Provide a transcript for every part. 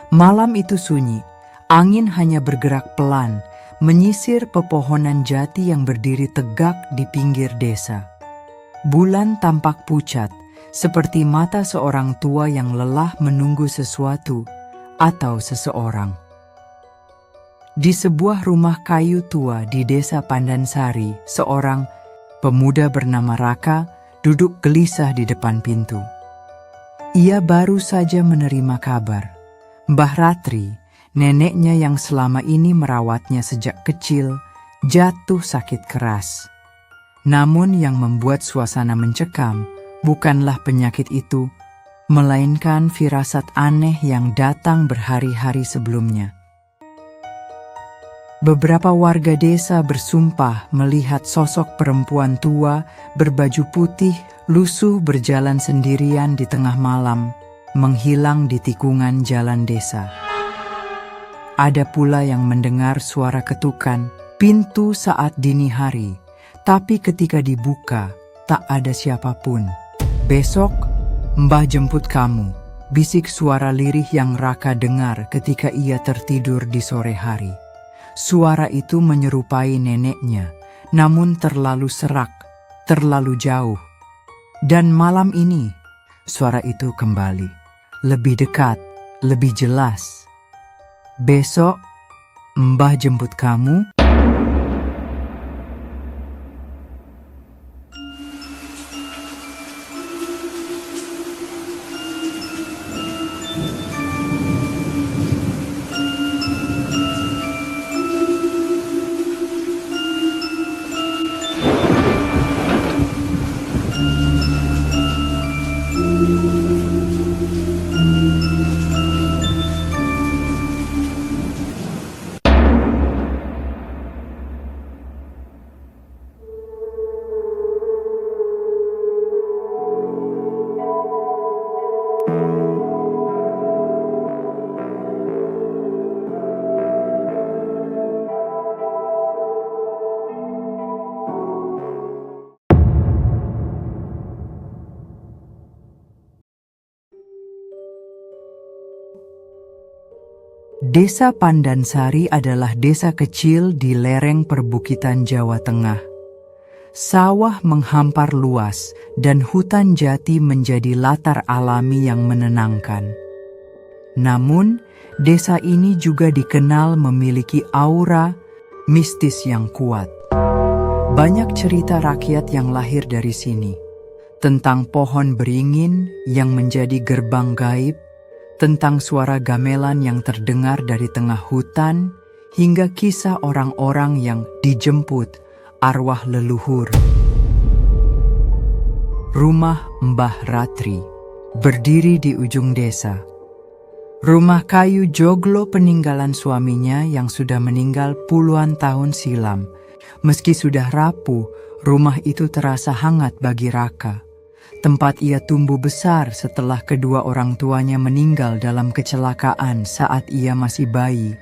Malam itu sunyi, angin hanya bergerak pelan, menyisir pepohonan jati yang berdiri tegak di pinggir desa. Bulan tampak pucat, seperti mata seorang tua yang lelah menunggu sesuatu atau seseorang. Di sebuah rumah kayu tua di desa Pandansari, seorang pemuda bernama Raka duduk gelisah di depan pintu. Ia baru saja menerima kabar. Mbah Ratri, neneknya yang selama ini merawatnya sejak kecil, jatuh sakit keras. Namun yang membuat suasana mencekam bukanlah penyakit itu, melainkan firasat aneh yang datang berhari-hari sebelumnya. Beberapa warga desa bersumpah melihat sosok perempuan tua berbaju putih lusuh berjalan sendirian di tengah malam, menghilang di tikungan jalan desa. Ada pula yang mendengar suara ketukan pintu saat dini hari, tapi ketika dibuka, tak ada siapapun. "Besok, Mbah jemput kamu," bisik suara lirih yang Raka dengar ketika ia tertidur di sore hari. Suara itu menyerupai neneknya, namun terlalu serak, terlalu jauh. Dan malam ini, suara itu kembali, lebih dekat, lebih jelas. "Besok, Mbah jemput kamu." Desa Pandansari adalah desa kecil di lereng perbukitan Jawa Tengah. Sawah menghampar luas dan hutan jati menjadi latar alami yang menenangkan. Namun, desa ini juga dikenal memiliki aura mistis yang kuat. Banyak cerita rakyat yang lahir dari sini, tentang pohon beringin yang menjadi gerbang gaib, tentang suara gamelan yang terdengar dari tengah hutan, hingga kisah orang-orang yang dijemput arwah leluhur. Rumah Mbah Ratri berdiri di ujung desa. Rumah kayu joglo peninggalan suaminya yang sudah meninggal puluhan tahun silam. Meski sudah rapuh, rumah itu terasa hangat bagi Raka. Tempat ia tumbuh besar setelah kedua orang tuanya meninggal dalam kecelakaan saat ia masih bayi.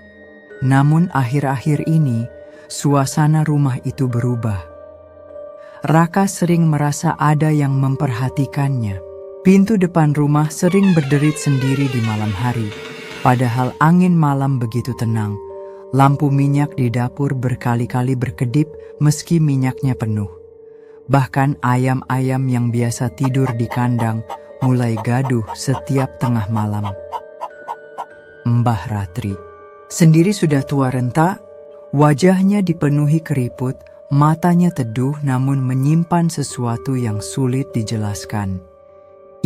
Namun akhir-akhir ini, suasana rumah itu berubah. Raka sering merasa ada yang memperhatikannya. Pintu depan rumah sering berderit sendiri di malam hari, padahal angin malam begitu tenang. Lampu minyak di dapur berkali-kali berkedip meski minyaknya penuh. Bahkan ayam-ayam yang biasa tidur di kandang mulai gaduh setiap tengah malam. Mbah Ratri sendiri sudah tua renta, wajahnya dipenuhi keriput, matanya teduh namun menyimpan sesuatu yang sulit dijelaskan.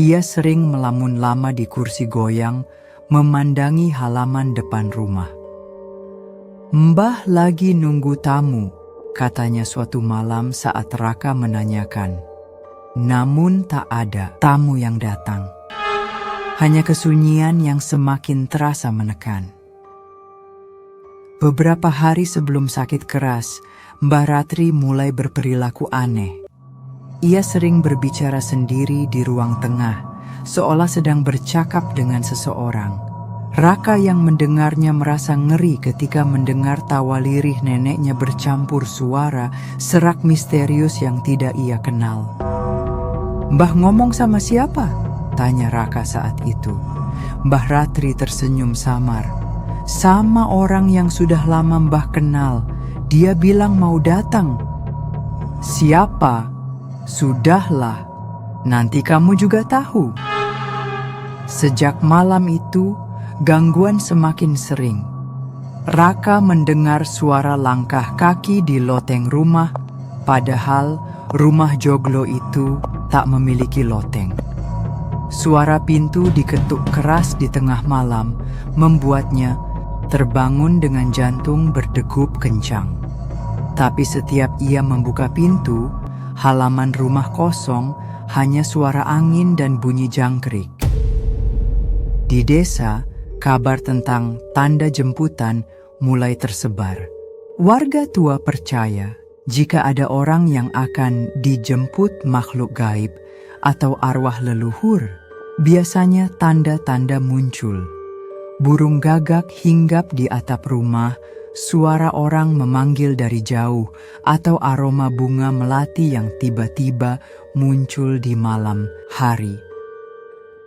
Ia sering melamun lama di kursi goyang, memandangi halaman depan rumah. "Mbah lagi nunggu tamu," katanya suatu malam saat Raka menanyakan. Namun tak ada tamu yang datang. Hanya kesunyian yang semakin terasa menekan. Beberapa hari sebelum sakit keras, Mbah Ratri mulai berperilaku aneh. Ia sering berbicara sendiri di ruang tengah, seolah sedang bercakap dengan seseorang. Raka yang mendengarnya merasa ngeri ketika mendengar tawa lirih neneknya bercampur suara serak misterius yang tidak ia kenal. "Mbah ngomong sama siapa?" tanya Raka saat itu. Mbah Ratri tersenyum samar. Sama orang yang sudah lama Mbah kenal. Dia bilang mau datang. Siapa? Sudahlah, nanti kamu juga tahu. Sejak malam itu, gangguan semakin sering. Raka mendengar suara langkah kaki di loteng rumah, padahal rumah joglo itu tak memiliki loteng. Suara pintu diketuk keras di tengah malam, membuatnya terbangun dengan jantung berdegup kencang. Tapi setiap ia membuka pintu, halaman rumah kosong, hanya suara angin dan bunyi jangkrik. Di desa, kabar tentang tanda jemputan mulai tersebar. Warga tua percaya jika ada orang yang akan dijemput makhluk gaib atau arwah leluhur, biasanya tanda-tanda muncul. Burung gagak hinggap di atap rumah, suara orang memanggil dari jauh, atau aroma bunga melati yang tiba-tiba muncul di malam hari.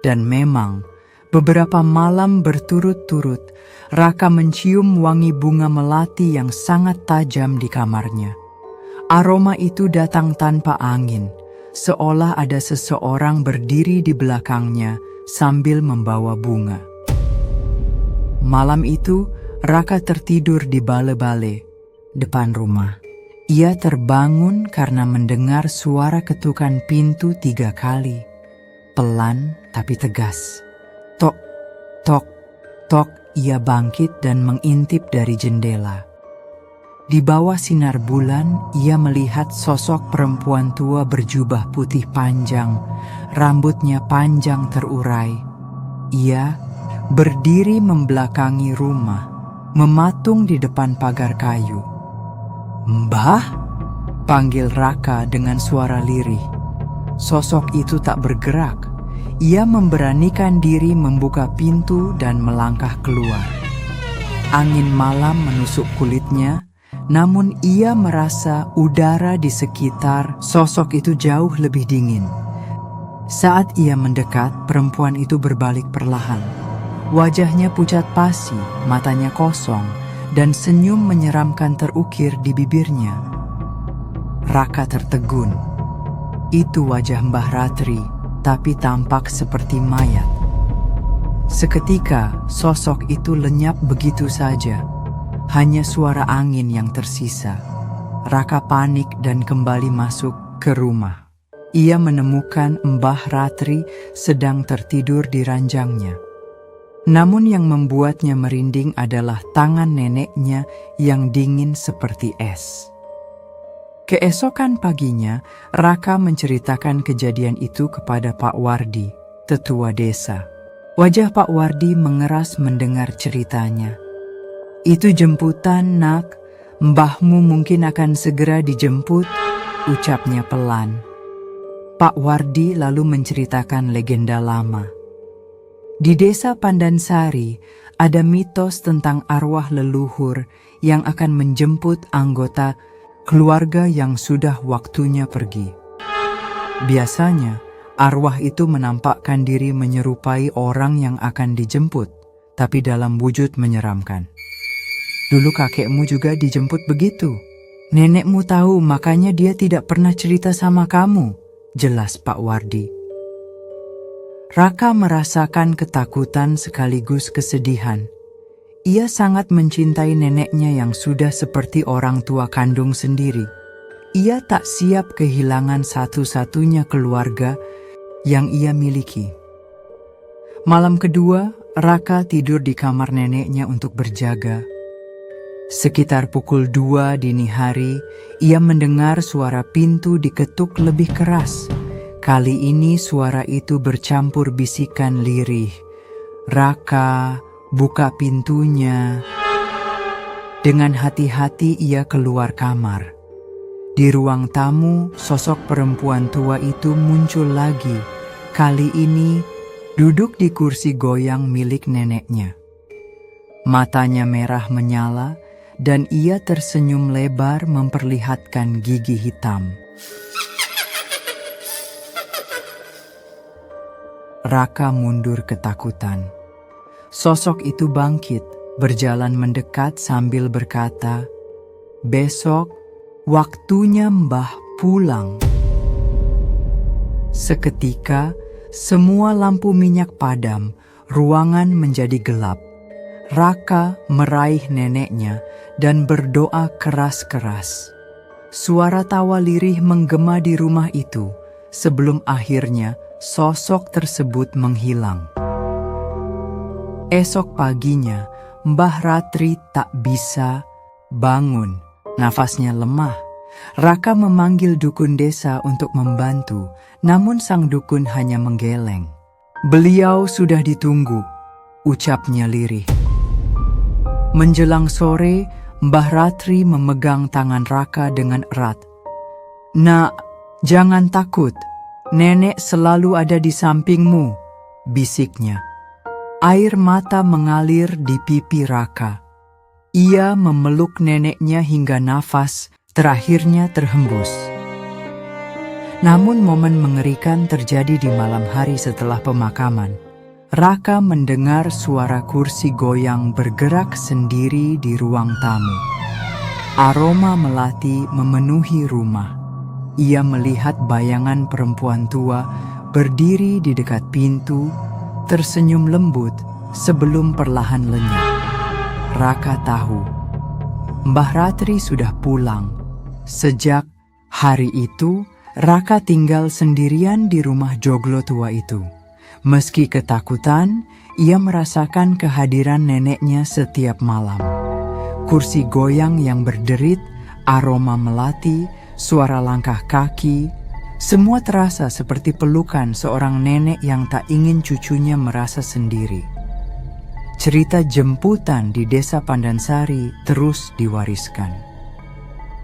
Dan memang, beberapa malam berturut-turut, Raka mencium wangi bunga melati yang sangat tajam di kamarnya. Aroma itu datang tanpa angin, seolah ada seseorang berdiri di belakangnya sambil membawa bunga. Malam itu, Raka tertidur di bale-bale depan rumah. Ia terbangun karena mendengar suara ketukan pintu 3 kali. Pelan tapi tegas. Tok, tok, tok. Ia bangkit dan mengintip dari jendela. Di bawah sinar bulan, ia melihat sosok perempuan tua berjubah putih panjang, rambutnya panjang terurai. Ia berdiri membelakangi rumah, mematung di depan pagar kayu. "Mbah?" panggil Raka dengan suara lirih. Sosok itu tak bergerak. Ia memberanikan diri membuka pintu dan melangkah keluar. Angin malam menusuk kulitnya, namun ia merasa udara di sekitar sosok itu jauh lebih dingin. Saat ia mendekat, perempuan itu berbalik perlahan. Wajahnya pucat pasi, matanya kosong, dan senyum menyeramkan terukir di bibirnya. Raka tertegun. Itu wajah Mbah Ratri, tapi tampak seperti mayat. Seketika, sosok itu lenyap begitu saja. Hanya suara angin yang tersisa. Raka panik dan kembali masuk ke rumah. Ia menemukan Mbah Ratri sedang tertidur di ranjangnya. Namun yang membuatnya merinding adalah tangan neneknya yang dingin seperti es. Keesokan paginya, Raka menceritakan kejadian itu kepada Pak Wardi, tetua desa. Wajah Pak Wardi mengeras mendengar ceritanya. "Itu jemputan, nak. Mbahmu mungkin akan segera dijemput," ucapnya pelan. Pak Wardi lalu menceritakan legenda lama. Di desa Pandansari, ada mitos tentang arwah leluhur yang akan menjemput anggota keluarga yang sudah waktunya pergi. Biasanya, arwah itu menampakkan diri menyerupai orang yang akan dijemput, tapi dalam wujud menyeramkan. "Dulu kakekmu juga dijemput begitu. Nenekmu tahu, makanya dia tidak pernah cerita sama kamu," jelas Pak Wardi. Raka merasakan ketakutan sekaligus kesedihan. Ia sangat mencintai neneknya yang sudah seperti orang tua kandung sendiri. Ia tak siap kehilangan satu-satunya keluarga yang ia miliki. Malam kedua, Raka tidur di kamar neneknya untuk berjaga. Sekitar pukul 2 dini hari, ia mendengar suara pintu diketuk lebih keras. Kali ini suara itu bercampur bisikan lirih. "Raka, buka pintunya." Dengan hati-hati ia keluar kamar. Di ruang tamu, sosok perempuan tua itu muncul lagi. Kali ini duduk di kursi goyang milik neneknya. Matanya merah menyala dan ia tersenyum lebar memperlihatkan gigi hitam. Raka mundur ketakutan. Sosok itu bangkit, berjalan mendekat sambil berkata, "Besok, waktunya Mbah pulang." Seketika, semua lampu minyak padam, ruangan menjadi gelap. Raka meraih neneknya dan berdoa keras-keras. Suara tawa lirih menggema di rumah itu sebelum akhirnya sosok tersebut menghilang. Esok paginya, Mbah Ratri tak bisa bangun. Nafasnya lemah. Raka memanggil dukun desa untuk membantu, namun sang dukun hanya menggeleng. "Beliau sudah ditunggu," ucapnya lirih. Menjelang sore, Mbah Ratri memegang tangan Raka dengan erat. "Nak, jangan takut. Nenek selalu ada di sampingmu," bisiknya. Air mata mengalir di pipi Raka. Ia memeluk neneknya hingga nafas terakhirnya terhembus. Namun momen mengerikan terjadi di malam hari setelah pemakaman. Raka mendengar suara kursi goyang bergerak sendiri di ruang tamu. Aroma melati memenuhi rumah. Ia melihat bayangan perempuan tua berdiri di dekat pintu, tersenyum lembut sebelum perlahan lenyap. Raka tahu, Mbah Ratri sudah pulang. Sejak hari itu, Raka tinggal sendirian di rumah joglo tua itu. Meski ketakutan, ia merasakan kehadiran neneknya setiap malam. Kursi goyang yang berderit, aroma melati, suara langkah kaki, semua terasa seperti pelukan seorang nenek yang tak ingin cucunya merasa sendiri. Cerita jemputan di Desa Pandansari terus diwariskan.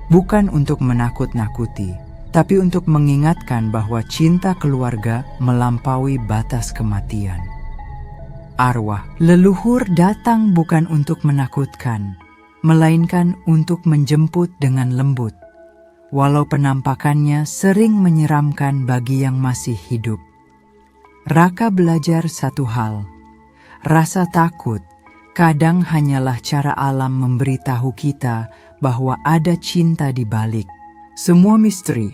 Bukan untuk menakut-nakuti, tapi untuk mengingatkan bahwa cinta keluarga melampaui batas kematian. Arwah leluhur datang bukan untuk menakutkan, melainkan untuk menjemput dengan lembut. Walau penampakannya sering menyeramkan bagi yang masih hidup. Raka belajar satu hal, rasa takut kadang hanyalah cara alam memberitahu kita bahwa ada cinta di balik semua misteri.